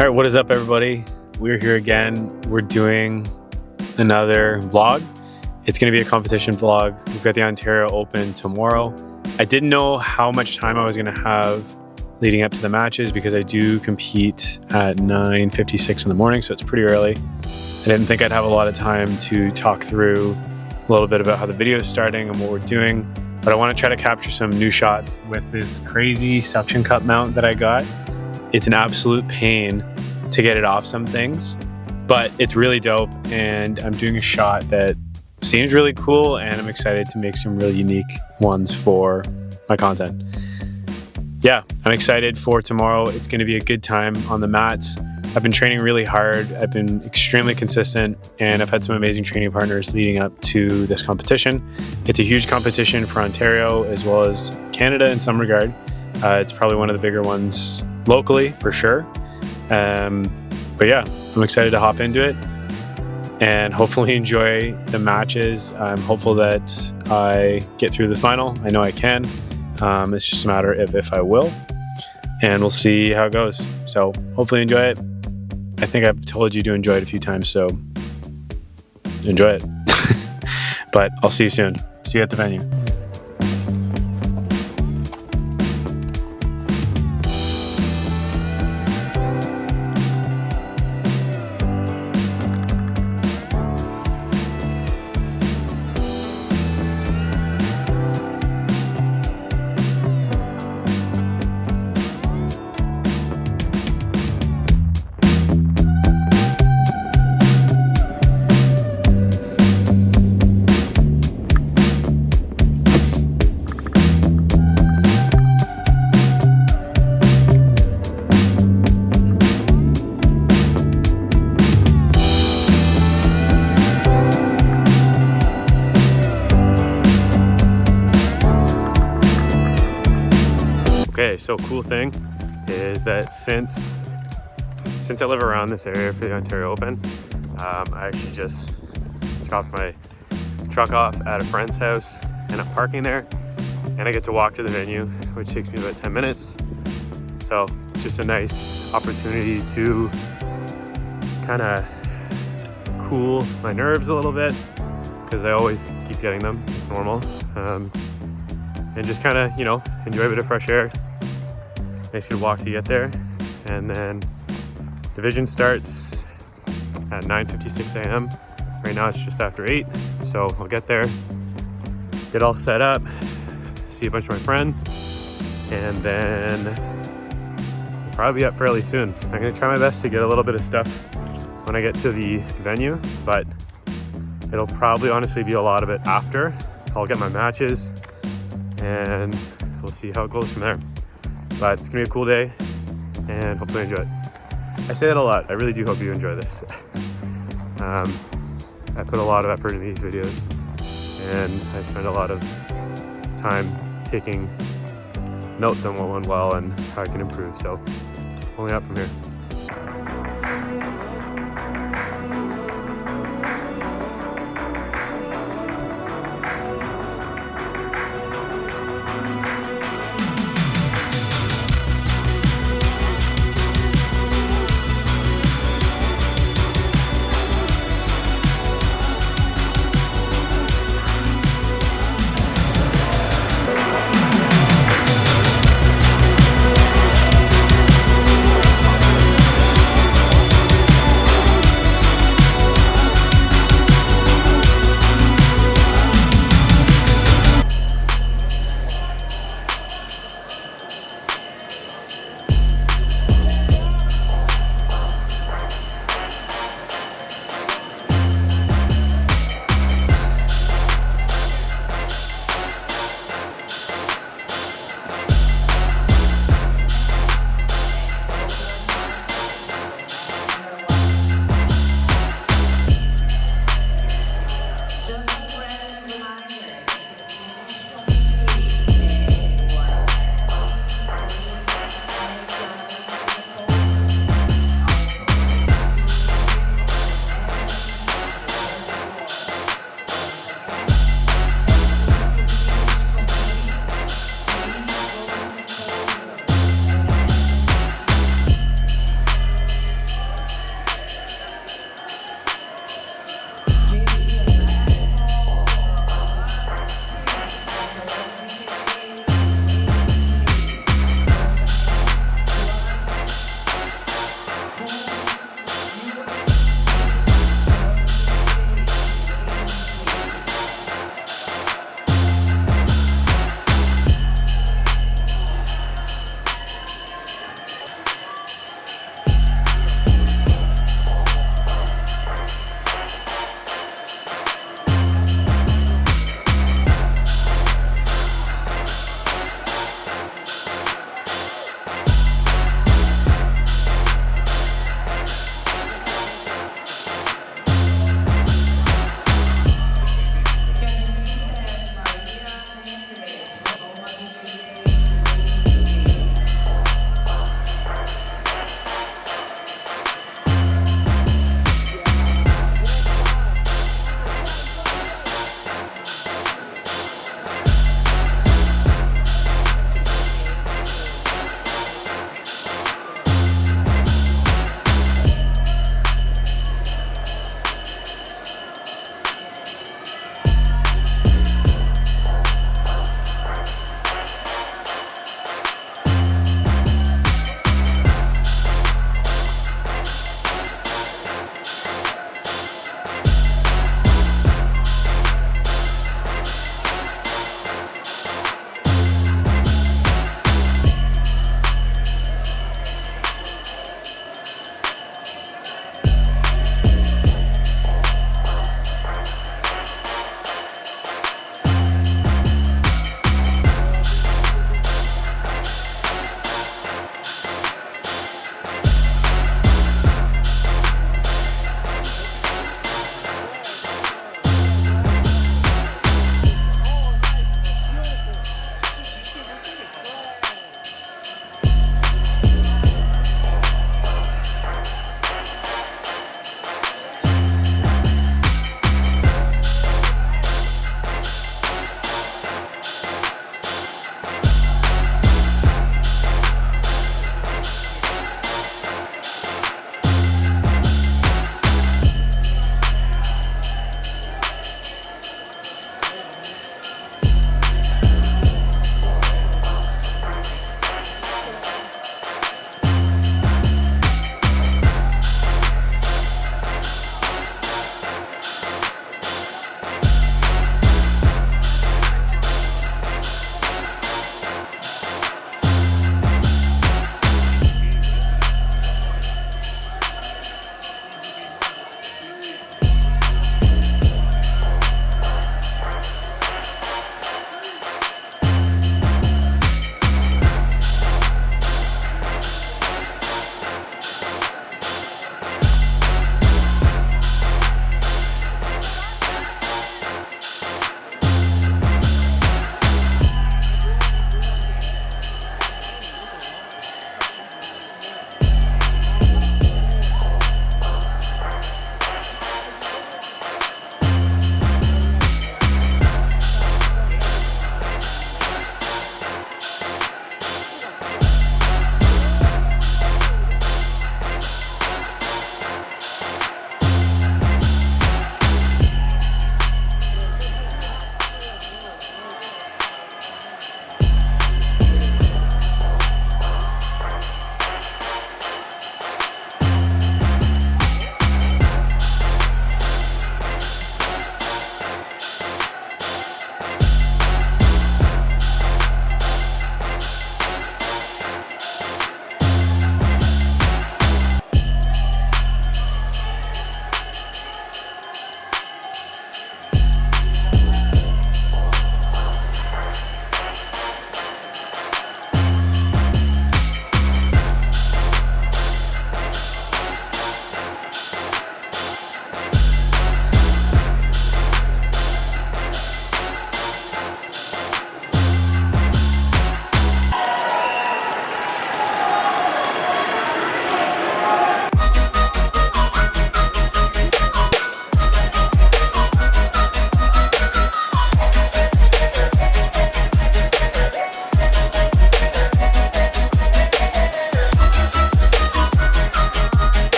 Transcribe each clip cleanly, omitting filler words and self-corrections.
All right, what is up, everybody? We're here again. We're doing another vlog. It's going to be a competition vlog. We've got the Ontario Open tomorrow. I didn't know how much time I was going to have leading up to the matches because I do compete at 9:56 in the morning, so it's pretty early. I didn't think I'd have a lot of time to talk through a little bit about how the video is starting and what we're doing, but I want to try to capture some new shots with this crazy suction cup mount that I got. It's an absolute pain to get it off some things, but it's really dope, and I'm doing a shot that seems really cool, and I'm excited to make some really unique ones for my content. Yeah, I'm excited for tomorrow. It's going to be a good time on the mats. I've been training really hard. I've been extremely consistent, and I've had some amazing training partners leading up to this competition. It's a huge competition for Ontario as well as Canada in some regard. It's probably one of the bigger ones locally for sure. But yeah, I'm excited to hop into it and hopefully enjoy the matches. I'm hopeful that I get through the final. I know I can. It's just a matter of if I will, and we'll see how it goes. So hopefully enjoy it. I think I've told you to enjoy it a few times, so enjoy it. But I'll see you soon. See you at the venue. Okay, so cool thing is that since I live around this area for the Ontario Open, I actually just dropped my truck off at a friend's house and I'm parking there, and I get to walk to the venue, which takes me about 10 minutes. So it's just a nice opportunity to kind of cool my nerves a little bit, because I always keep getting them, it's normal. And just kind of, enjoy a bit of fresh air. Nice good walk to get there. And then division starts at 9:56 a.m. Right now it's just after 8, so I'll get there, get all set up, see a bunch of my friends, and then I'll probably be up fairly soon. I'm gonna try my best to get a little bit of stuff when I get to the venue, but it'll probably honestly be a lot of it after. I'll get my matches, and we'll see how it goes from there. But it's gonna be a cool day, and hopefully enjoy it. I say that a lot. I really do hope you enjoy this. I put a lot of effort in these videos, and I spend a lot of time taking notes on what went well and how I can improve. So only up from here.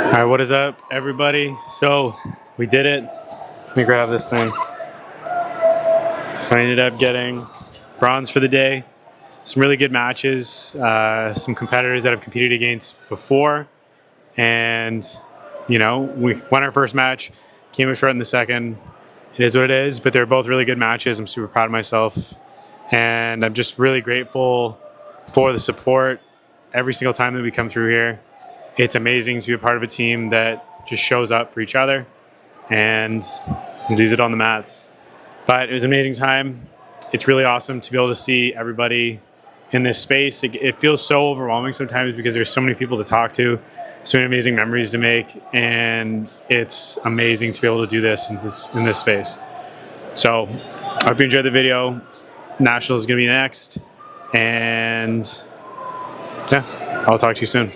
All right, what is up, everybody? So we did it. Let me grab this thing. So I ended up getting bronze for the day. Some really good matches, some competitors that I've competed against before. And, you know, we won our first match, came up short in the second. It is what it is, but they're both really good matches. I'm super proud of myself. And I'm just really grateful for the support every single time that we come through here. It's amazing to be a part of a team that just shows up for each other and leaves it on the mats. But it was an amazing time. It's really awesome to be able to see everybody in this space. It feels so overwhelming sometimes because there's so many people to talk to, so many amazing memories to make, and it's amazing to be able to do this in this space. So I hope you enjoyed the video. Nationals is going to be next, and yeah, I'll talk to you soon.